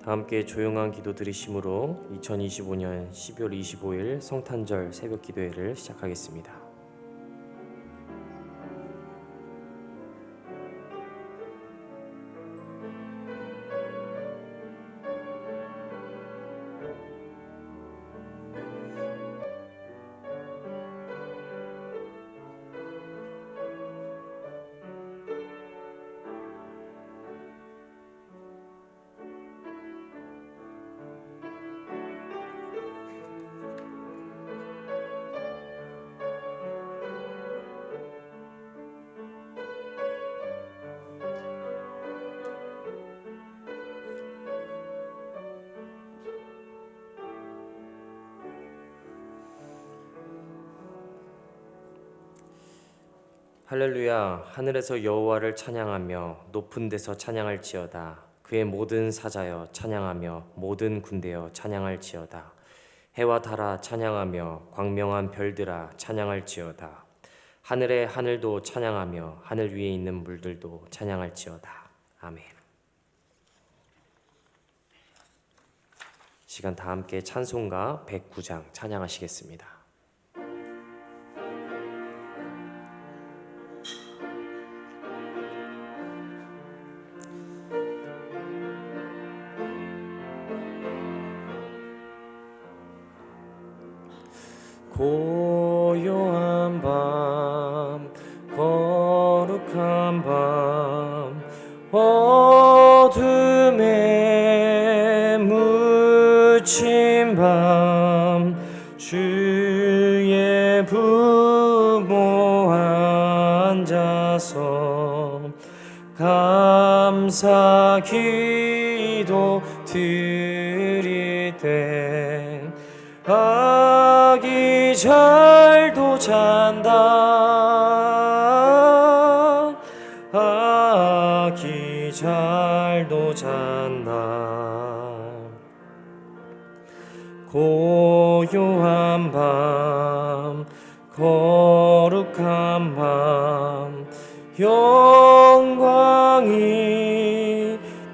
다 함께 조용한 기도 드리심으로 2025년 12월 25일 성탄절 새벽 기도회를 시작하겠습니다. 할렐루야. 하늘에서 여호와를 찬양하며 높은 데서 찬양할지어다. 그의 모든 사자여 찬양하며 모든 군대여 찬양할지어다. 해와 달아 찬양하며 광명한 별들아 찬양할지어다. 하늘의 하늘도 찬양하며 하늘 위에 있는 물들도 찬양할지어다. 아멘. 시간 다 함께 찬송가 109장 찬양하시겠습니다. 고요한 밤 거룩한 밤 어둠에 묻힌 밤 주의 부모 앉아서 감사 기도 드릴 때 아기 잘도 잔다. 아기 잘도 잔다. 고요한 밤 거룩한 밤 영광이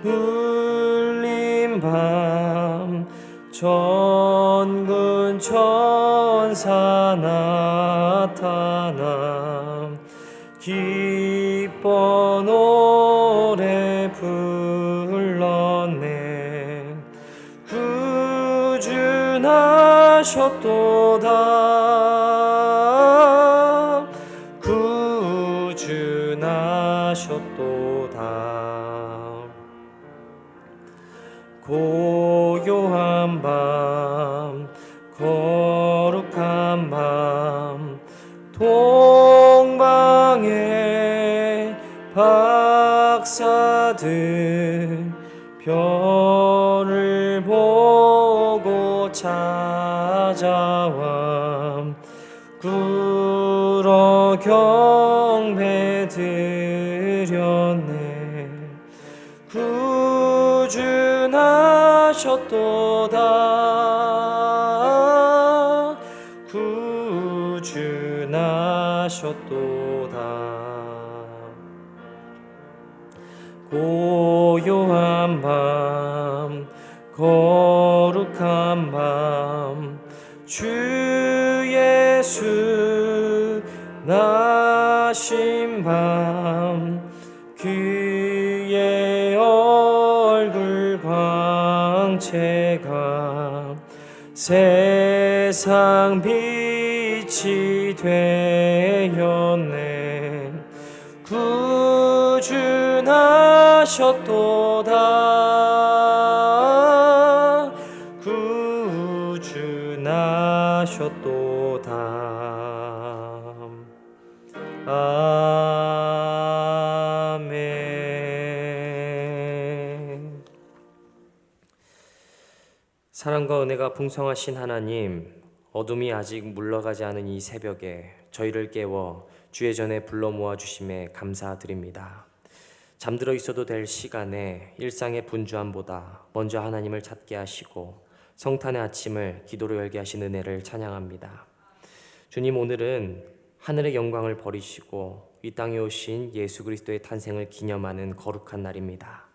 울린 밤 전군 천사 나타나 기뻐 노래 불렀네. 구준하셨도다. 구준하셨도다. 고요한 밤 거룩한 밤 동방의 박사들 별을 보고 찾아와 꿇어 경배 드렸네. 구준하셨도다. 구준하셨도다. 고요한 밤 거룩한 밤 주 예수 나신 밤 그의 얼굴 광채가 세상 빛이 되었네. 구준하셨도다. 구준하셨도다. 아멘. 사랑과 은혜가 풍성하신 하나님, 어둠이 아직 물러가지 않은 이 새벽에 저희를 깨워 주의 전에 불러 모아 주심에 감사드립니다. 잠들어 있어도 될 시간에 일상의 분주함보다 먼저 하나님을 찾게 하시고 성탄의 아침을 기도로 열게 하신 은혜를 찬양합니다. 주님, 오늘은 하늘의 영광을 버리시고 이 땅에 오신 예수 그리스도의 탄생을 기념하는 거룩한 날입니다.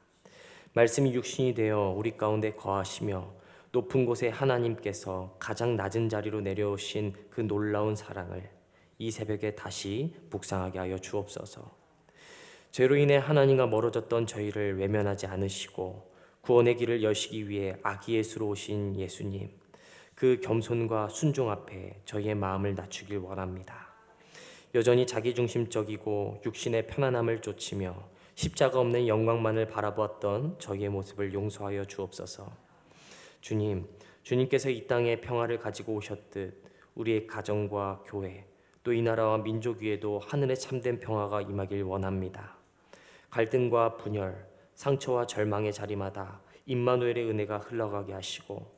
말씀이 육신이 되어 우리 가운데 거하시며 높은 곳에 하나님께서 가장 낮은 자리로 내려오신 그 놀라운 사랑을 이 새벽에 다시 묵상하게 하여 주옵소서. 죄로 인해 하나님과 멀어졌던 저희를 외면하지 않으시고 구원의 길을 여시기 위해 아기 예수로 오신 예수님, 그 겸손과 순종 앞에 저희의 마음을 낮추길 원합니다. 여전히 자기중심적이고 육신의 편안함을 쫓으며 십자가 없는 영광만을 바라보았던 저희의 모습을 용서하여 주옵소서. 주님, 주님께서 이 땅에 평화를 가지고 오셨듯 우리의 가정과 교회, 또 이 나라와 민족 위에도 하늘의 참된 평화가 임하길 원합니다. 갈등과 분열, 상처와 절망의 자리마다 임마누엘의 은혜가 흘러가게 하시고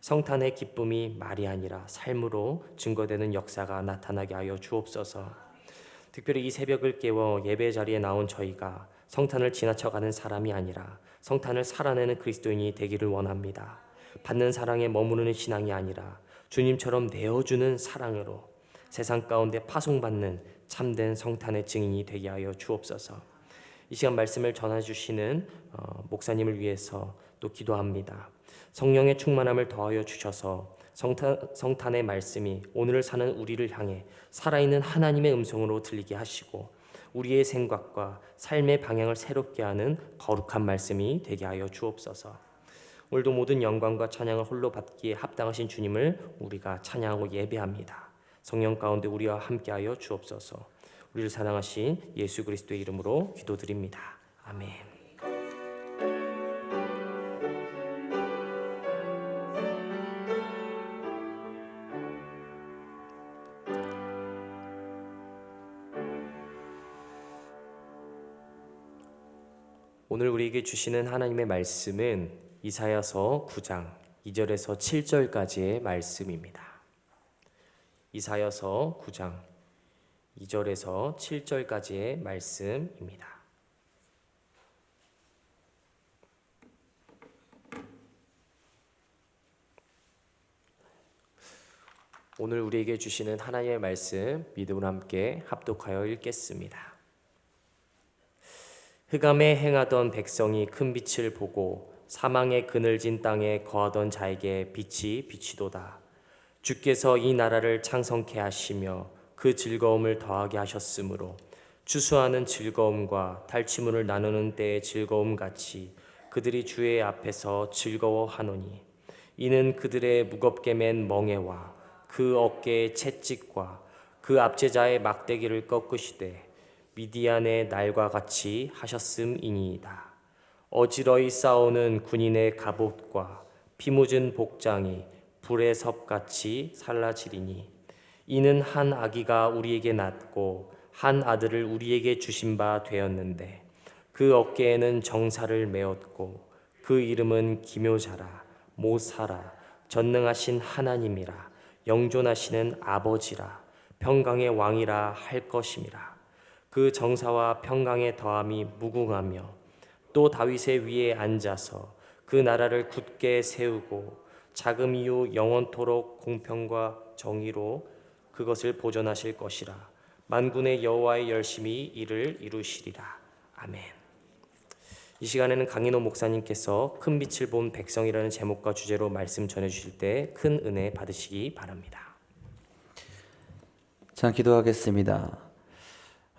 성탄의 기쁨이 말이 아니라 삶으로 증거되는 역사가 나타나게 하여 주옵소서. 특별히 이 새벽을 깨워 예배 자리에 나온 저희가 성탄을 지나쳐가는 사람이 아니라 성탄을 살아내는 그리스도인이 되기를 원합니다. 받는 사랑에 머무르는 신앙이 아니라 주님처럼 내어주는 사랑으로 세상 가운데 파송받는 참된 성탄의 증인이 되게 하여 주옵소서. 이 시간 말씀을 전해주시는 목사님을 위해서 또 기도합니다. 성령의 충만함을 더하여 주셔서 성탄의 말씀이 오늘을 사는 우리를 향해 살아있는 하나님의 음성으로 들리게 하시고 우리의 생각과 삶의 방향을 새롭게 하는 거룩한 말씀이 되게 하여 주옵소서. 오늘도 모든 영광과 찬양을 홀로 받기에 합당하신 주님을 우리가 찬양하고 예배합니다. 성령 가운데 우리와 함께하여 주옵소서. 우리를 사랑하신 예수 그리스도의 이름으로 기도드립니다. 아멘. 오늘 우리에게 주시는 하나님의 말씀은 이사야서 9장 2절에서 7절까지의 말씀입니다. 이사야서 9장 2절에서 7절까지의 말씀입니다. 오늘 우리에게 주시는 하나님의 말씀 믿음으로 함께 합독하여 읽겠습니다. 흑암에 행하던 백성이 큰 빛을 보고 사망의 그늘진 땅에 거하던 자에게 빛이 비치도다. 주께서 이 나라를 창성케 하시며 그 즐거움을 더하게 하셨으므로 추수하는 즐거움과 탈취물을 나누는 때의 즐거움 같이 그들이 주의 앞에서 즐거워하노니 이는 그들의 무겁게 맨 멍에와 그 어깨의 채찍과 그 압제자의 막대기를 꺾으시되 미디안의 날과 같이 하셨음이니이다. 어지러이 싸우는 군인의 갑옷과 피 묻은 복장이 불의 섭같이 살라지리니 이는 한 아기가 우리에게 낳고 한 아들을 우리에게 주신 바 되었는데 그 어깨에는 정사를 메었고 그 이름은 기묘자라 모사라 전능하신 하나님이라 영존하시는 아버지라 평강의 왕이라 할 것임이라. 그 정사와 평강의 더함이 무궁하며 또 다윗의 위에 앉아서 그 나라를 굳게 세우고 자금 이후 영원토록 공평과 정의로 그것을 보존하실 것이라. 만군의 여호와의 열심히 이를 이루시리라. 아멘. 이 시간에는 강인호 목사님께서 큰 빛을 본 백성이라는 제목과 주제로 말씀 전해주실 때 큰 은혜 받으시기 바랍니다. 자, 기도하겠습니다.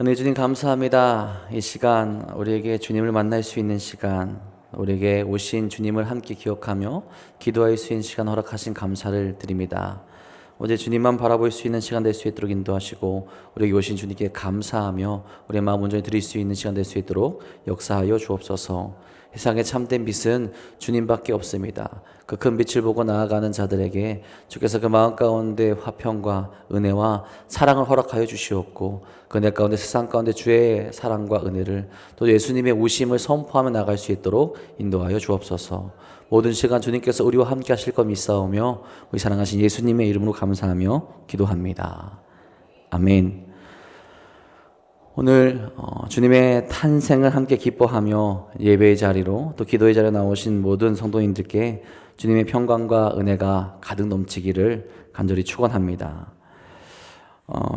은혜 주님 감사합니다. 이 시간 우리에게 주님을 만날 수 있는 시간, 우리에게 오신 주님을 함께 기억하며 기도할 수 있는 시간 허락하신 감사를 드립니다. 어제 주님만 바라볼 수 있는 시간 될 수 있도록 인도하시고 우리에게 오신 주님께 감사하며 우리의 마음 온전히 드릴 수 있는 시간 될 수 있도록 역사하여 주옵소서. 세상의 참된 빛은 주님밖에 없습니다. 그 큰 빛을 보고 나아가는 자들에게 주께서 그 마음 가운데 화평과 은혜와 사랑을 허락하여 주시옵고 그 은혜 가운데 세상 가운데 주의 사랑과 은혜를 또 예수님의 오심을 선포하며 나갈 수 있도록 인도하여 주옵소서. 모든 시간 주님께서 우리와 함께 하실 것 믿사오며 우리 사랑하신 예수님의 이름으로 감사하며 기도합니다. 아멘. 오늘 주님의 탄생을 함께 기뻐하며 예배의 자리로 또 기도의 자리에 나오신 모든 성도님들께 주님의 평강과 은혜가 가득 넘치기를 간절히 축원합니다.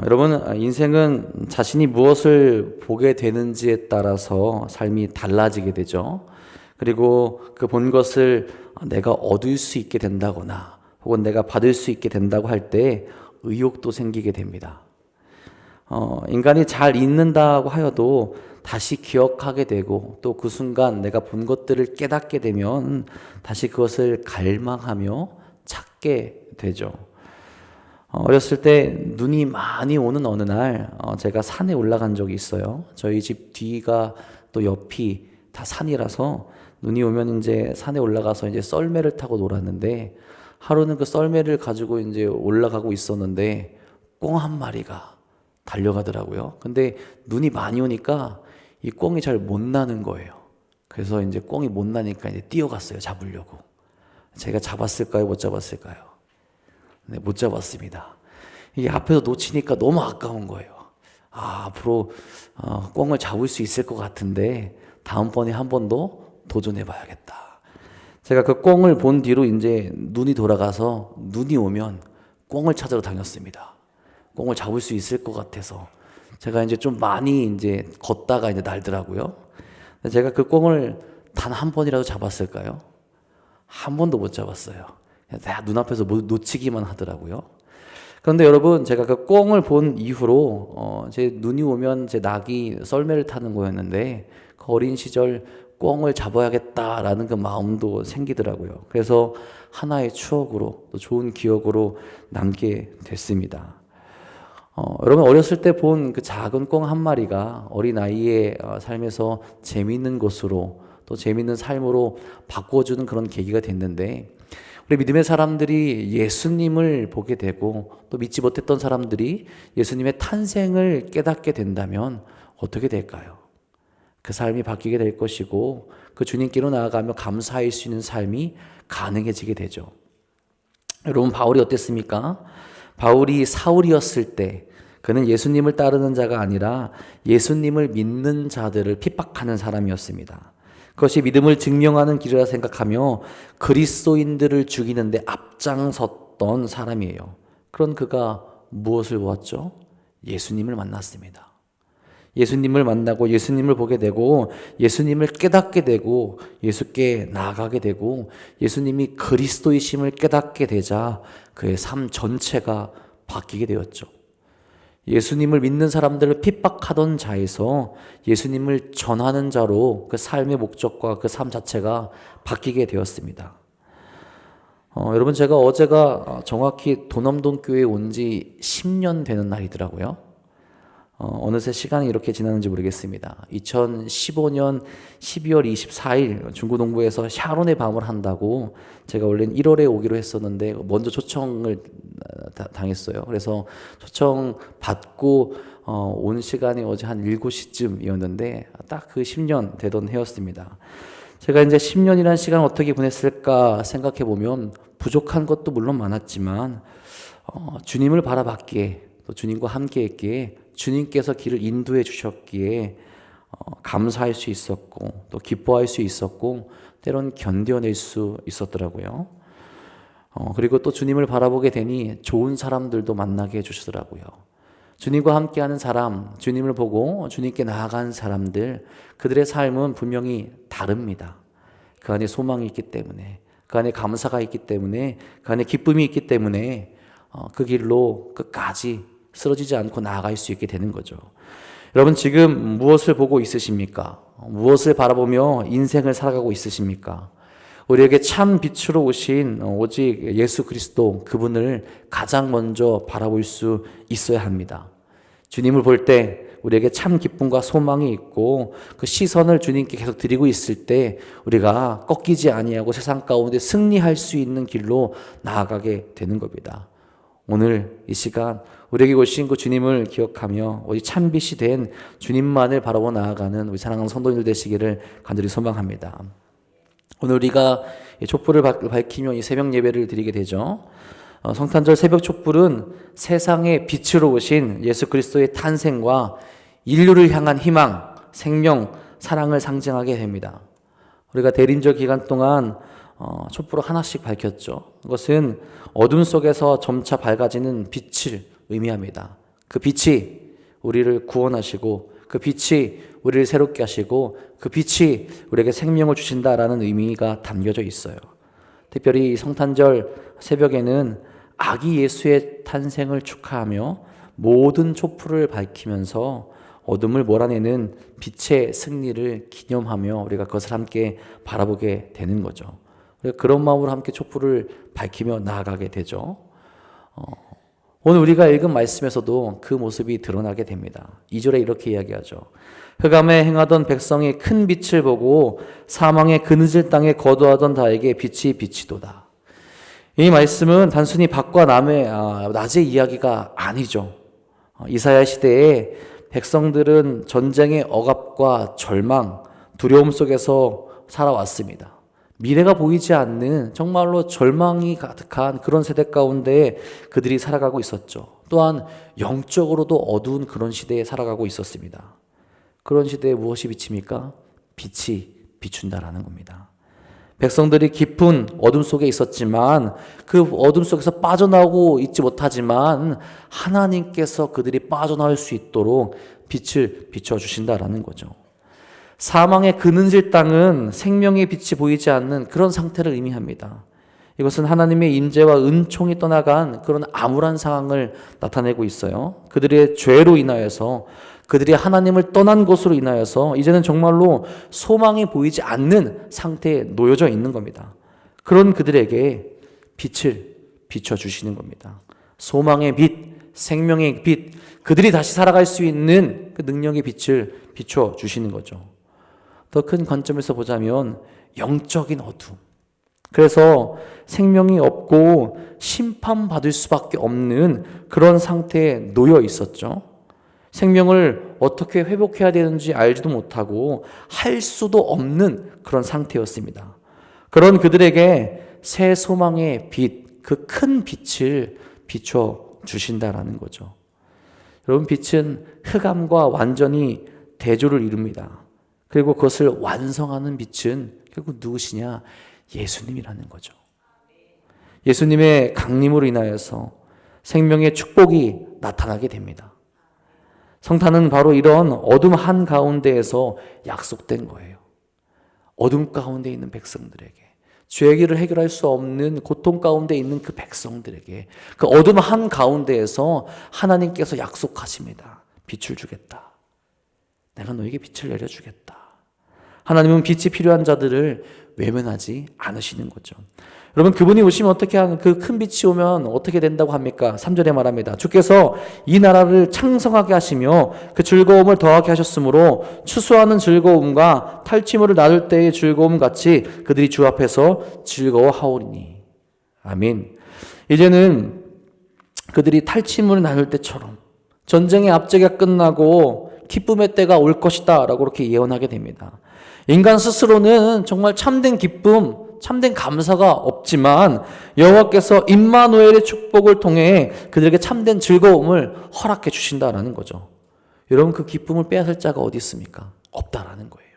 여러분, 인생은 자신이 무엇을 보게 되는지에 따라서 삶이 달라지게 되죠. 그리고 그 본 것을 내가 얻을 수 있게 된다거나 혹은 내가 받을 수 있게 된다고 할 때 의욕도 생기게 됩니다. 인간이 잘 잊는다고 하여도 다시 기억하게 되고 또 그 순간 내가 본 것들을 깨닫게 되면 다시 그것을 갈망하며 찾게 되죠. 어렸을 때 눈이 많이 오는 어느 날 제가 산에 올라간 적이 있어요. 저희 집 뒤가 또 옆이 다 산이라서 눈이 오면 이제 산에 올라가서 이제 썰매를 타고 놀았는데 하루는 그 썰매를 가지고 이제 올라가고 있었는데 꽁 한 마리가 달려가더라고요. 근데 눈이 많이 오니까 이 꽁이 잘 못 나는 거예요. 그래서 이제 꽁이 못 나니까 이제 뛰어갔어요. 잡으려고. 제가 잡았을까요? 못 잡았을까요? 네, 못 잡았습니다. 이게 앞에서 놓치니까 너무 아까운 거예요. 앞으로 꽁을 잡을 수 있을 것 같은데 다음번에 한 번 더 도전해 봐야겠다. 제가 그 꽁을 본 뒤로 이제 눈이 돌아가서 눈이 오면 꽁을 찾으러 다녔습니다. 꽁을 잡을 수 있을 것 같아서 제가 이제 좀 많이 이제 걷다가 이제 날더라고요. 제가 그 꽁을 단 한 번이라도 잡았을까요? 한 번도 못 잡았어요. 내 눈앞에서 놓치기만 하더라고요. 그런데 여러분, 제가 그 꽁을 본 이후로 제 눈이 오면 제 낙이 썰매를 타는 거였는데 그 어린 시절 꽁을 잡아야겠다라는 그 마음도 생기더라고요. 그래서 하나의 추억으로 또 좋은 기억으로 남게 됐습니다. 여러분, 어렸을 때 본 그 작은 꽁 한 마리가 어린 아이의 삶에서 재미있는 것으로 또 재미있는 삶으로 바꿔주는 그런 계기가 됐는데, 우리 믿음의 사람들이 예수님을 보게 되고 또 믿지 못했던 사람들이 예수님의 탄생을 깨닫게 된다면 어떻게 될까요? 그 삶이 바뀌게 될 것이고 그 주님께로 나아가며 감사할 수 있는 삶이 가능해지게 되죠. 여러분, 바울이 어땠습니까? 바울이 사울이었을 때 그는 예수님을 따르는 자가 아니라 예수님을 믿는 자들을 핍박하는 사람이었습니다. 그것이 믿음을 증명하는 길이라 생각하며 그리스도인들을 죽이는데 앞장섰던 사람이에요. 그런 그가 무엇을 보았죠? 예수님을 만났습니다. 예수님을 만나고 예수님을 보게 되고 예수님을 깨닫게 되고 예수께 나아가게 되고 예수님이 그리스도이심을 깨닫게 되자 그의 삶 전체가 바뀌게 되었죠. 예수님을 믿는 사람들을 핍박하던 자에서 예수님을 전하는 자로 그 삶의 목적과 그 삶 자체가 바뀌게 되었습니다. 여러분, 제가 어제가 정확히 도남동 교회에 온 지 10년 되는 날이더라고요. 어느새 시간이 이렇게 지나는지 모르겠습니다. 2015년 12월 24일 중구동부에서 샤론의 밤을 한다고 제가 원래는 1월에 오기로 했었는데 먼저 초청을 당했어요. 그래서 초청 받고 온 시간이 어제 한 7시쯤이었는데 딱 그 10년 되던 해였습니다. 제가 이제 10년이라는 시간을 어떻게 보냈을까 생각해 보면 부족한 것도 물론 많았지만 주님을 바라봤기에 또 주님과 함께 했기에 주님께서 길을 인도해 주셨기에 감사할 수 있었고 또 기뻐할 수 있었고 때론 견뎌낼 수 있었더라고요. 그리고 또 주님을 바라보게 되니 좋은 사람들도 만나게 해주시더라고요. 주님과 함께하는 사람, 주님을 보고 주님께 나아간 사람들, 그들의 삶은 분명히 다릅니다. 그 안에 소망이 있기 때문에, 그 안에 감사가 있기 때문에, 그 안에 기쁨이 있기 때문에 그 길로 끝까지 쓰러지지 않고 나아갈 수 있게 되는 거죠. 여러분, 지금 무엇을 보고 있으십니까? 무엇을 바라보며 인생을 살아가고 있으십니까? 우리에게 참 빛으로 오신 오직 예수 그리스도, 그분을 가장 먼저 바라볼 수 있어야 합니다. 주님을 볼 때 우리에게 참 기쁨과 소망이 있고 그 시선을 주님께 계속 드리고 있을 때 우리가 꺾이지 아니하고 세상 가운데 승리할 수 있는 길로 나아가게 되는 겁니다. 오늘 이 시간 우리에게 오신 그 주님을 기억하며 오직 참빛이 된 주님만을 바라보 나아가는 우리 사랑하는 성도님들 되시기를 간절히 소망합니다. 오늘 우리가 촛불을 밝히며 이 새벽 예배를 드리게 되죠. 성탄절 새벽 촛불은 세상의 빛으로 오신 예수 그리스도의 탄생과 인류를 향한 희망, 생명, 사랑을 상징하게 됩니다. 우리가 대림절 기간 동안 촛불을 하나씩 밝혔죠. 그것은 어둠 속에서 점차 밝아지는 빛을 의미합니다. 그 빛이 우리를 구원하시고 그 빛이 우리를 새롭게 하시고 그 빛이 우리에게 생명을 주신다라는 의미가 담겨져 있어요. 특별히 성탄절 새벽에는 아기 예수의 탄생을 축하하며 모든 촛불을 밝히면서 어둠을 몰아내는 빛의 승리를 기념하며 우리가 그것을 함께 바라보게 되는 거죠. 우리가 그런 마음으로 함께 촛불을 밝히며 나아가게 되죠. 오늘 우리가 읽은 말씀에서도 그 모습이 드러나게 됩니다. 2절에 이렇게 이야기하죠. 흑암에 행하던 백성이 큰 빛을 보고 사망의 그늘질 땅에 거주하던 자에게 빛이 비치도다. 이 말씀은 단순히 밖과 낮의 이야기가 아니죠. 이사야 시대에 백성들은 전쟁의 억압과 절망, 두려움 속에서 살아왔습니다. 미래가 보이지 않는 정말로 절망이 가득한 그런 세대 가운데 그들이 살아가고 있었죠. 또한 영적으로도 어두운 그런 시대에 살아가고 있었습니다. 그런 시대에 무엇이 비칩니까? 빛이 비춘다라는 겁니다. 백성들이 깊은 어둠 속에 있었지만 그 어둠 속에서 빠져나오고 있지 못하지만 하나님께서 그들이 빠져나올 수 있도록 빛을 비춰주신다라는 거죠. 사망의 그늘질 땅은 생명의 빛이 보이지 않는 그런 상태를 의미합니다. 이것은 하나님의 임재와 은총이 떠나간 그런 암울한 상황을 나타내고 있어요. 그들의 죄로 인하여서 그들이 하나님을 떠난 것으로 인하여서 이제는 정말로 소망이 보이지 않는 상태에 놓여져 있는 겁니다. 그런 그들에게 빛을 비춰주시는 겁니다. 소망의 빛, 생명의 빛, 그들이 다시 살아갈 수 있는 그 능력의 빛을 비춰주시는 거죠. 더 큰 관점에서 보자면 영적인 어둠. 그래서 생명이 없고 심판받을 수밖에 없는 그런 상태에 놓여 있었죠. 생명을 어떻게 회복해야 되는지 알지도 못하고 할 수도 없는 그런 상태였습니다. 그런 그들에게 새 소망의 빛, 그 큰 빛을 비춰주신다라는 거죠. 여러분, 빛은 흑암과 완전히 대조를 이룹니다. 그리고 그것을 완성하는 빛은 결국 누구시냐? 예수님이라는 거죠. 예수님의 강림으로 인하여서 생명의 축복이 나타나게 됩니다. 성탄은 바로 이런 어둠 한가운데에서 약속된 거예요. 어둠 가운데 있는 백성들에게, 죄악을 해결할 수 없는 고통 가운데 있는 그 백성들에게 그 어둠 한가운데에서 하나님께서 약속하십니다. 빛을 주겠다. 내가 너에게 빛을 내려주겠다. 하나님은 빛이 필요한 자들을 외면하지 않으시는 거죠. 여러분, 그분이 오시면 어떻게 하는, 그 큰 빛이 오면 어떻게 된다고 합니까? 3절에 말합니다. 주께서 이 나라를 창성하게 하시며 그 즐거움을 더하게 하셨으므로 추수하는 즐거움과 탈취물을 나눌 때의 즐거움 같이 그들이 주 앞에서 즐거워하오리니. 아멘. 이제는 그들이 탈취물을 나눌 때처럼 전쟁의 압제가 끝나고 기쁨의 때가 올 것이다 라고 그렇게 예언하게 됩니다. 인간 스스로는 정말 참된 기쁨, 참된 감사가 없지만 여호와께서 임마누엘의 축복을 통해 그들에게 참된 즐거움을 허락해 주신다라는 거죠. 여러분, 그 기쁨을 빼앗을 자가 어디 있습니까? 없다라는 거예요.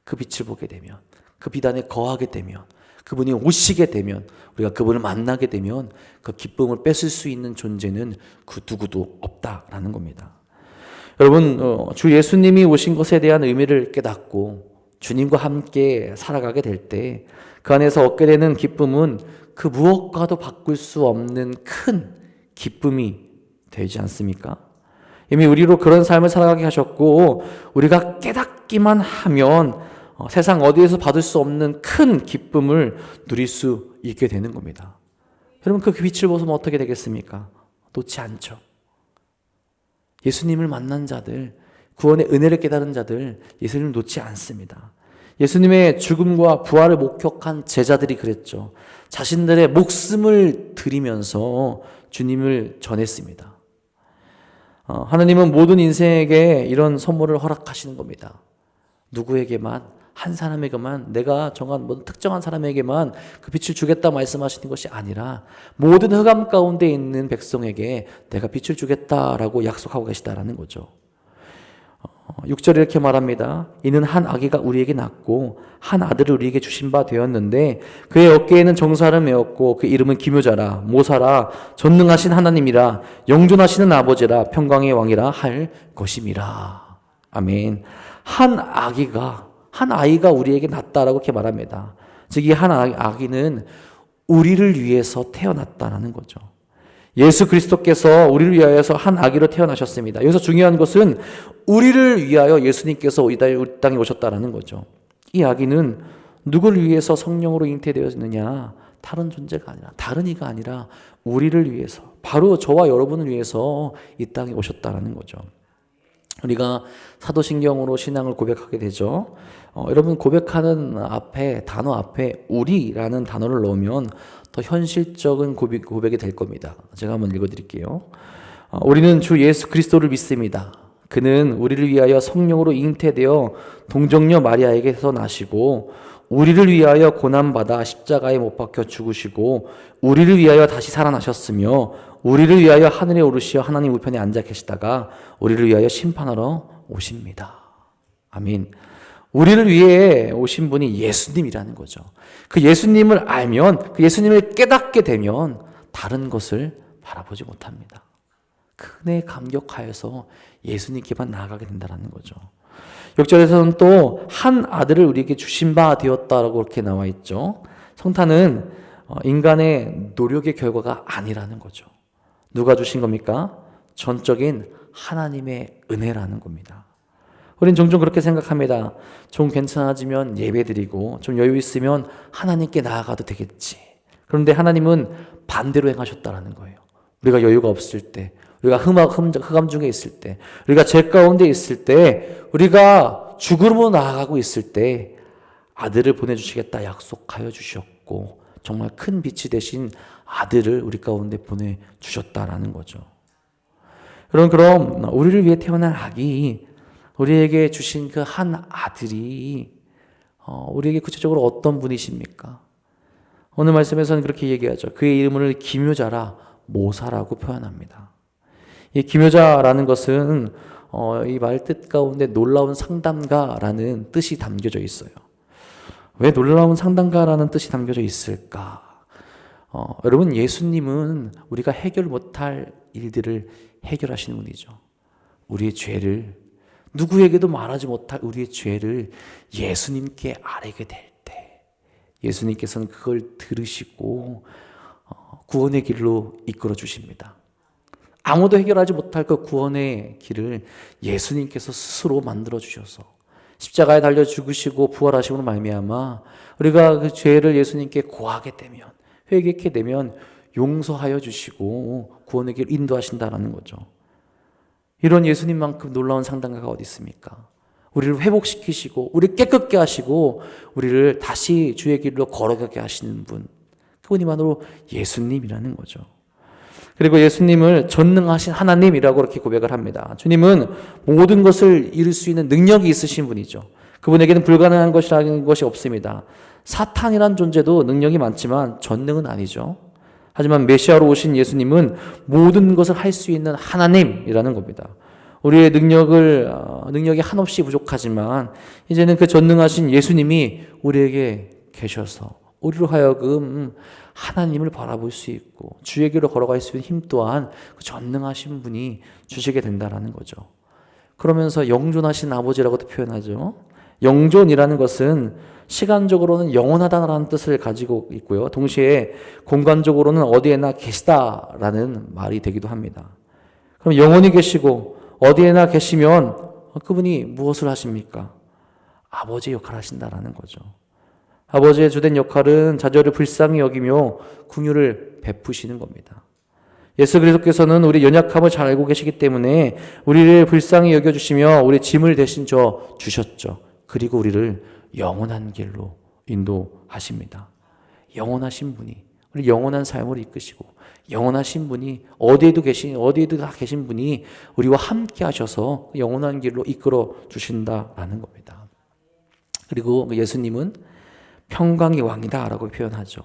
그 빛을 보게 되면, 그 빛 안에 거하게 되면, 그분이 오시게 되면, 우리가 그분을 만나게 되면 그 기쁨을 뺏을 수 있는 존재는 그 누구도 없다라는 겁니다. 여러분, 주 예수님이 오신 것에 대한 의미를 깨닫고 주님과 함께 살아가게 될 때 그 안에서 얻게 되는 기쁨은 그 무엇과도 바꿀 수 없는 큰 기쁨이 되지 않습니까? 이미 우리로 그런 삶을 살아가게 하셨고 우리가 깨닫기만 하면 세상 어디에서 받을 수 없는 큰 기쁨을 누릴 수 있게 되는 겁니다. 여러분, 그 빛을 보시면 어떻게 되겠습니까? 놓지 않죠. 예수님을 만난 자들, 구원의 은혜를 깨달은 자들, 예수님을 놓지 않습니다. 예수님의 죽음과 부활을 목격한 제자들이 그랬죠. 자신들의 목숨을 드리면서 주님을 전했습니다. 하나님은 모든 인생에게 이런 선물을 허락하시는 겁니다. 누구에게만, 한 사람에게만, 내가 정한 특정한 사람에게만 그 빛을 주겠다 말씀하시는 것이 아니라 모든 흑암 가운데 있는 백성에게 내가 빛을 주겠다라고 약속하고 계시다라는 거죠. 6절에 이렇게 말합니다. 이는 한 아기가 우리에게 낳고 한 아들을 우리에게 주신 바 되었는데 그의 어깨에는 정사를 메었고 그 이름은 기묘자라 모사라 전능하신 하나님이라 영존하시는 아버지라 평강의 왕이라 할 것임이라. 아멘. 한 아이가 우리에게 낳았다라고 이렇게 말합니다. 즉 이 한 아기는 우리를 위해서 태어났다라는 거죠. 예수 그리스도께서 우리를 위하여서 한 아기로 태어나셨습니다. 여기서 중요한 것은 우리를 위하여 예수님께서 이 땅에 오셨다라는 거죠. 이 아기는 누구를 위해서 성령으로 잉태되었느냐? 다른 존재가 아니라, 다른 이가 아니라 우리를 위해서, 바로 저와 여러분을 위해서 이 땅에 오셨다라는 거죠. 우리가 사도신경으로 신앙을 고백하게 되죠. 여러분 고백하는 단어 앞에 우리라는 단어를 넣으면 더 현실적인 고백이 될 겁니다. 제가 한번 읽어드릴게요. 우리는 주 예수 그리스도를 믿습니다. 그는 우리를 위하여 성령으로 잉태되어 동정녀 마리아에게서 나시고 우리를 위하여 고난받아 십자가에 못 박혀 죽으시고 우리를 위하여 다시 살아나셨으며 우리를 위하여 하늘에 오르시어 하나님 우편에 앉아 계시다가 우리를 위하여 심판하러 오십니다. 아멘. 우리를 위해 오신 분이 예수님이라는 거죠. 그 예수님을 알면, 그 예수님을 깨닫게 되면 다른 것을 바라보지 못합니다. 그 은혜에 감격하여서 예수님께만 나아가게 된다는 거죠. 역절에서는 또 한 아들을 우리에게 주신 바 되었다라고 이렇게 나와 있죠. 성탄은 인간의 노력의 결과가 아니라는 거죠. 누가 주신 겁니까? 전적인 하나님의 은혜라는 겁니다. 우리는 종종 그렇게 생각합니다. 좀 괜찮아지면 예배드리고 좀 여유 있으면 하나님께 나아가도 되겠지. 그런데 하나님은 반대로 행하셨다라는 거예요. 우리가 여유가 없을 때, 우리가 흑암 중에 있을 때, 우리가 죄 가운데 있을 때, 우리가 죽음으로 나아가고 있을 때 아들을 보내주시겠다 약속하여 주셨고 정말 큰 빛이 되신 아들을 우리 가운데 보내주셨다라는 거죠. 여러분, 그럼 우리를 위해 태어난 아기, 우리에게 주신 그 한 아들이 우리에게 구체적으로 어떤 분이십니까? 오늘 말씀에서는 그렇게 얘기하죠. 그의 이름을 기묘자라 모사라고 표현합니다. 이 기묘자라는 것은 이 말 뜻 가운데 놀라운 상담가라는 뜻이 담겨져 있어요. 왜 놀라운 상담가라는 뜻이 담겨져 있을까? 여러분, 예수님은 우리가 해결 못할 일들을 해결하시는 분이죠. 우리의 죄를, 누구에게도 말하지 못할 우리의 죄를 예수님께 아뢰게 될 때 예수님께서는 그걸 들으시고 구원의 길로 이끌어 주십니다. 아무도 해결하지 못할 그 구원의 길을 예수님께서 스스로 만들어 주셔서 십자가에 달려 죽으시고 부활하심으로 말미암아 우리가 그 죄를 예수님께 고하게 되면, 회개하게 되면 용서하여 주시고 구원의 길을 인도하신다라는 거죠. 이런 예수님만큼 놀라운 상담가가 어디 있습니까? 우리를 회복시키시고 우리를 깨끗게 하시고 우리를 다시 주의 길로 걸어가게 하시는 분, 그분이만으로 예수님이라는 거죠. 그리고 예수님을 전능하신 하나님이라고 이렇게 고백을 합니다. 주님은 모든 것을 이룰 수 있는 능력이 있으신 분이죠. 그분에게는 불가능한 것이라는 것이 없습니다. 사탄이란 존재도 능력이 많지만 전능은 아니죠. 하지만 메시아로 오신 예수님은 모든 것을 할 수 있는 하나님이라는 겁니다. 우리의 능력이 한없이 부족하지만 이제는 그 전능하신 예수님이 우리에게 계셔서 우리로 하여금 하나님을 바라볼 수 있고 주의 길로 걸어갈 수 있는 힘 또한 그 전능하신 분이 주시게 된다라는 거죠. 그러면서 영존하신 아버지라고도 표현하죠. 영존이라는 것은 시간적으로는 영원하다라는 뜻을 가지고 있고요. 동시에 공간적으로는 어디에나 계시다라는 말이 되기도 합니다. 그럼 영원히 계시고 어디에나 계시면 그분이 무엇을 하십니까? 아버지의 역할을 하신다라는 거죠. 아버지의 주된 역할은 자녀를 불쌍히 여기며 긍휼을 베푸시는 겁니다. 예수 그리스도께서는 우리 연약함을 잘 알고 계시기 때문에 우리를 불쌍히 여겨주시며 우리 짐을 대신 져 주셨죠. 그리고 우리를 영원한 길로 인도하십니다. 영원하신 분이 우리 영원한 삶을 이끄시고 영원하신 분이 어디에도 다 계신 분이 우리와 함께 하셔서 영원한 길로 이끌어 주신다라는 겁니다. 그리고 예수님은 평강의 왕이다라고 표현하죠.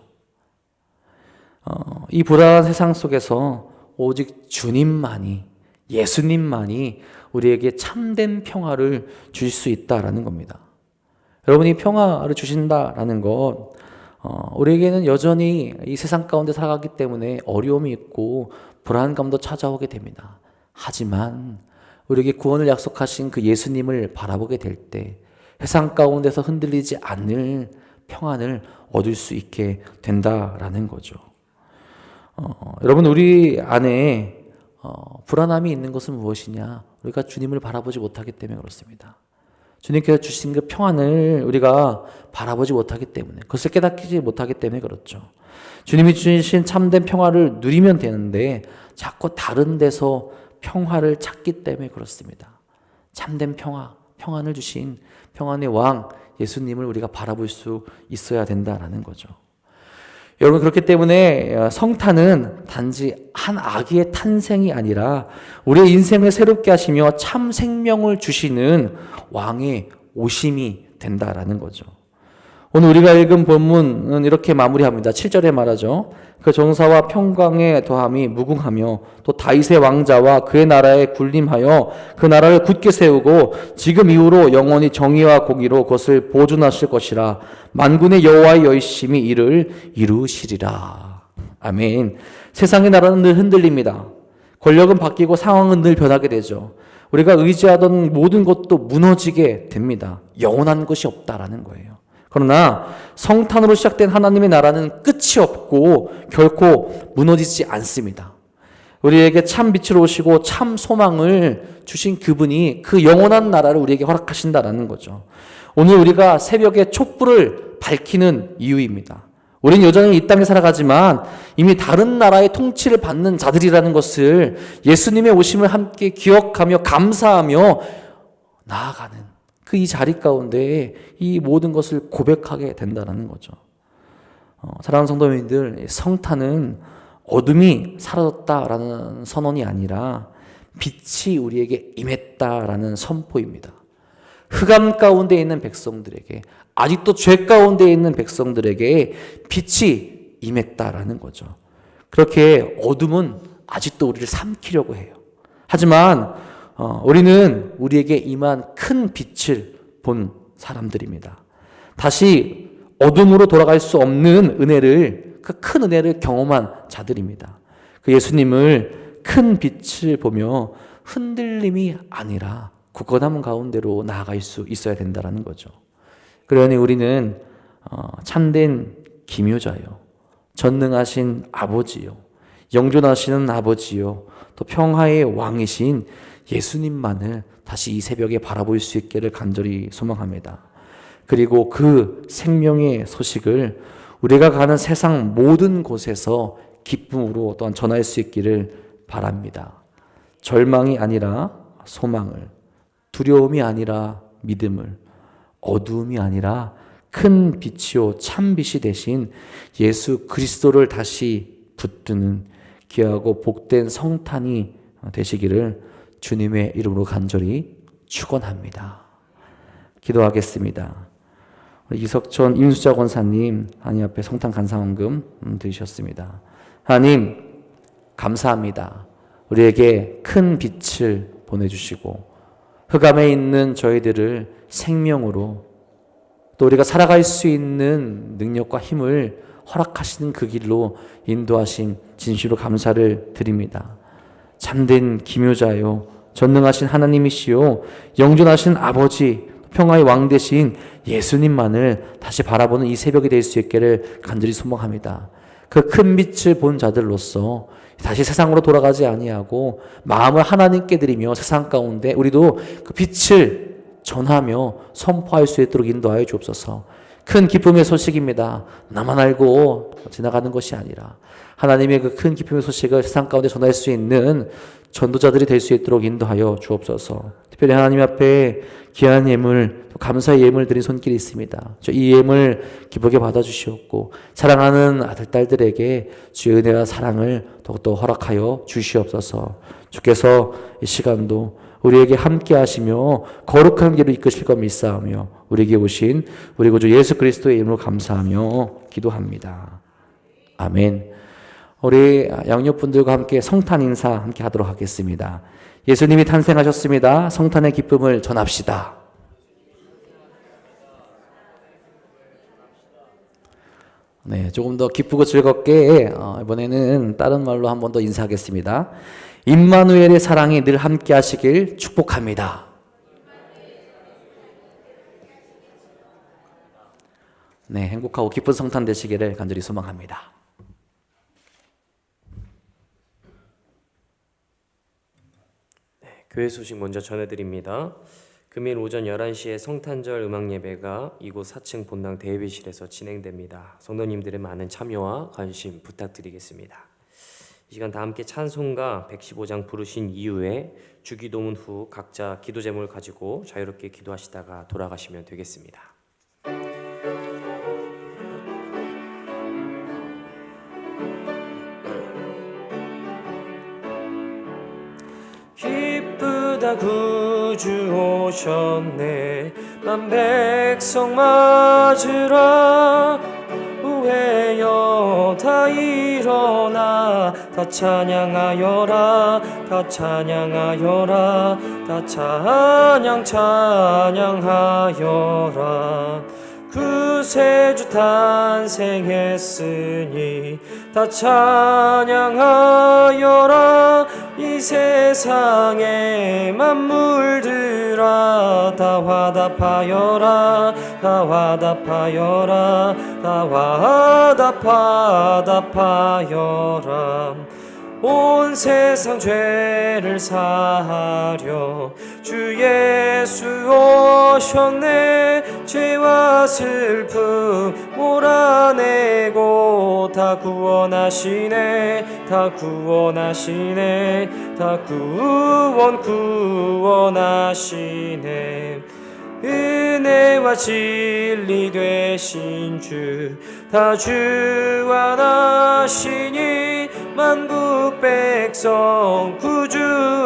이 불안한 세상 속에서 오직 주님만이, 예수님만이 우리에게 참된 평화를 주실 수 있다라는 겁니다. 여러분이 평화를 주신다라는 것, 우리에게는 여전히 이 세상 가운데 살아가기 때문에 어려움이 있고 불안감도 찾아오게 됩니다. 하지만 우리에게 구원을 약속하신 그 예수님을 바라보게 될 때 세상 가운데서 흔들리지 않을 평안을 얻을 수 있게 된다라는 거죠. 여러분, 우리 안에 불안함이 있는 것은 무엇이냐? 우리가 주님을 바라보지 못하기 때문에 그렇습니다. 주님께서 주신 그 평안을 우리가 바라보지 못하기 때문에, 그것을 깨닫지 못하기 때문에 그렇죠. 주님이 주신 참된 평화를 누리면 되는데 자꾸 다른 데서 평화를 찾기 때문에 그렇습니다. 참된 평안을 주신 평안의 왕 예수님을 우리가 바라볼 수 있어야 된다라는 거죠. 여러분, 그렇기 때문에 성탄은 단지 한 아기의 탄생이 아니라 우리의 인생을 새롭게 하시며 참 생명을 주시는 왕의 오심이 된다라는 거죠. 오늘 우리가 읽은 본문은 이렇게 마무리합니다. 7절에 말하죠. 그 정사와 평강에 더함이 무궁하며 또 다윗의 왕자와 그의 나라에 군림하여 그 나라를 굳게 세우고 지금 이후로 영원히 정의와 공의로 그것을 보존하실 것이라. 만군의 여호와의 여이심이 이를 이루시리라. 아멘. 세상의 나라는 늘 흔들립니다. 권력은 바뀌고 상황은 늘 변하게 되죠. 우리가 의지하던 모든 것도 무너지게 됩니다. 영원한 것이 없다라는 거예요. 그러나 성탄으로 시작된 하나님의 나라는 끝이 없고 결코 무너지지 않습니다. 우리에게 참 빛으로 오시고 참 소망을 주신 그분이 그 영원한 나라를 우리에게 허락하신다라는 거죠. 오늘 우리가 새벽에 촛불을 밝히는 이유입니다. 우리는 여전히 이 땅에 살아가지만 이미 다른 나라의 통치를 받는 자들이라는 것을 예수님의 오심을 함께 기억하며 감사하며 나아가는 그 이 자리 가운데 이 모든 것을 고백하게 된다는 거죠. 사랑하는 성도님들, 성탄은 어둠이 사라졌다라는 선언이 아니라 빛이 우리에게 임했다라는 선포입니다. 흑암 가운데 있는 백성들에게, 아직도 죄 가운데 있는 백성들에게 빛이 임했다라는 거죠. 그렇게 어둠은 아직도 우리를 삼키려고 해요. 하지만 우리는 우리에게 임한 큰 빛을 본 사람들입니다. 다시 어둠으로 돌아갈 수 없는 은혜를, 그 큰 은혜를 경험한 자들입니다. 그 예수님을 큰 빛을 보며 흔들림이 아니라 굳건함 가운데로 나아갈 수 있어야 된다는 거죠. 그러니 우리는 참된 기묘자요, 전능하신 아버지요, 영존하시는 아버지요, 또 평화의 왕이신 예수님만을 다시 이 새벽에 바라볼 수 있기를 간절히 소망합니다. 그리고 그 생명의 소식을 우리가 가는 세상 모든 곳에서 기쁨으로 또한 전할 수 있기를 바랍니다. 절망이 아니라 소망을, 두려움이 아니라 믿음을, 어두움이 아니라 큰 빛이요 참 빛이 되신 예수 그리스도를 다시 붙드는 귀하고 복된 성탄이 되시기를 주님의 이름으로 간절히 축원합니다. 기도하겠습니다. 우리 이석천 임수자 권사님 하나님 앞에 성탄 감사헌금 드리셨습니다. 하나님 감사합니다. 우리에게 큰 빛을 보내주시고 흑암에 있는 저희들을 생명으로, 또 우리가 살아갈 수 있는 능력과 힘을 허락하시는 그 길로 인도하신 진심으로 감사를 드립니다. 참된 기묘자요, 전능하신 하나님이시요, 영존하신 아버지, 평화의 왕 되신 예수님만을 다시 바라보는 이 새벽이 될 수 있기를 간절히 소망합니다. 그 큰 빛을 본 자들로서 다시 세상으로 돌아가지 아니하고 마음을 하나님께 드리며 세상 가운데 우리도 그 빛을 전하며 선포할 수 있도록 인도하여 주옵소서. 큰 기쁨의 소식입니다. 나만 알고 지나가는 것이 아니라 하나님의 그 큰 기쁨의 소식을 세상 가운데 전할 수 있는 전도자들이 될 수 있도록 인도하여 주옵소서. 특별히 하나님 앞에 귀한 예물, 감사의 예물 드린 손길이 있습니다. 이 예물 기쁘게 받아주시옵고 사랑하는 아들, 딸들에게 주의 은혜와 사랑을 더욱더 허락하여 주시옵소서. 주께서 이 시간도 우리에게 함께 하시며 거룩한 길을 이끄실 것 믿사오며 우리에게 오신 우리 구주 예수 그리스도의 이름으로 감사하며 기도합니다. 아멘. 우리 양육분들과 함께 성탄 인사 함께 하도록 하겠습니다. 예수님이 탄생하셨습니다. 성탄의 기쁨을 전합시다. 네, 조금 더 기쁘고 즐겁게 이번에는 다른 말로 한 번 더 인사하겠습니다. 임마누엘의 사랑이 늘 함께 하시길 축복합니다. 네, 행복하고 기쁜 성탄 되시기를 간절히 소망합니다. 교회 소식 먼저 전해드립니다. 금일 오전 11시에 성탄절 음악 예배가 이곳 4층 본당 대회실에서 진행됩니다. 성도님들의 많은 참여와 관심 부탁드리겠습니다. 이 시간 다 함께 찬송가 115장 부르신 이후에 주기도문 후 각자 기도 제목을 가지고 자유롭게 기도하시다가 돌아가시면 되겠습니다. 기쁘다 구주 오셨네 만 백성 맞으라 우회여 다 일어나 다 찬양하여라 다 찬양하여라 다 찬양하여라 구세주 탄생했으니 다 찬양하여라 이 세상의 만물들아 다 화답하여라 다 화답하여라 다 화답하여라 온 세상 죄를 사하려 주 예수 오셨네 죄와 슬픔 몰아내고 다 구원하시네 다 구원하시네 다 구원하시네 은혜와 진리 되신 주 다 주관하시니 만국 백성 구주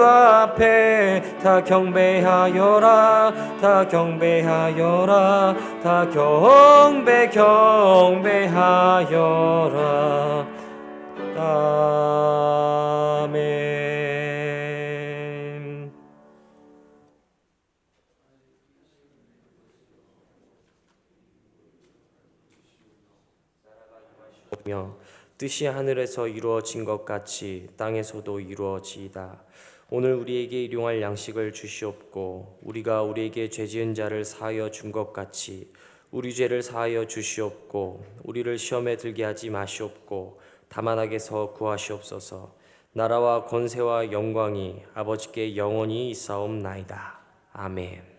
앞에 다 경배하여라 다 경배하여라 다 경배하여라 아멘. 뜻이 하늘에서 이루어진 것 같이 땅에서도 이루어지이다. 오늘 우리에게 일용할 양식을 주시옵고 우리가 우리에게 죄지은 자를 사하여 준 것 같이 우리 죄를 사하여 주시옵고 우리를 시험에 들게 하지 마시옵고 다만 악에서 구하시옵소서. 나라와 권세와 영광이 아버지께 영원히 있사옵나이다. 아멘.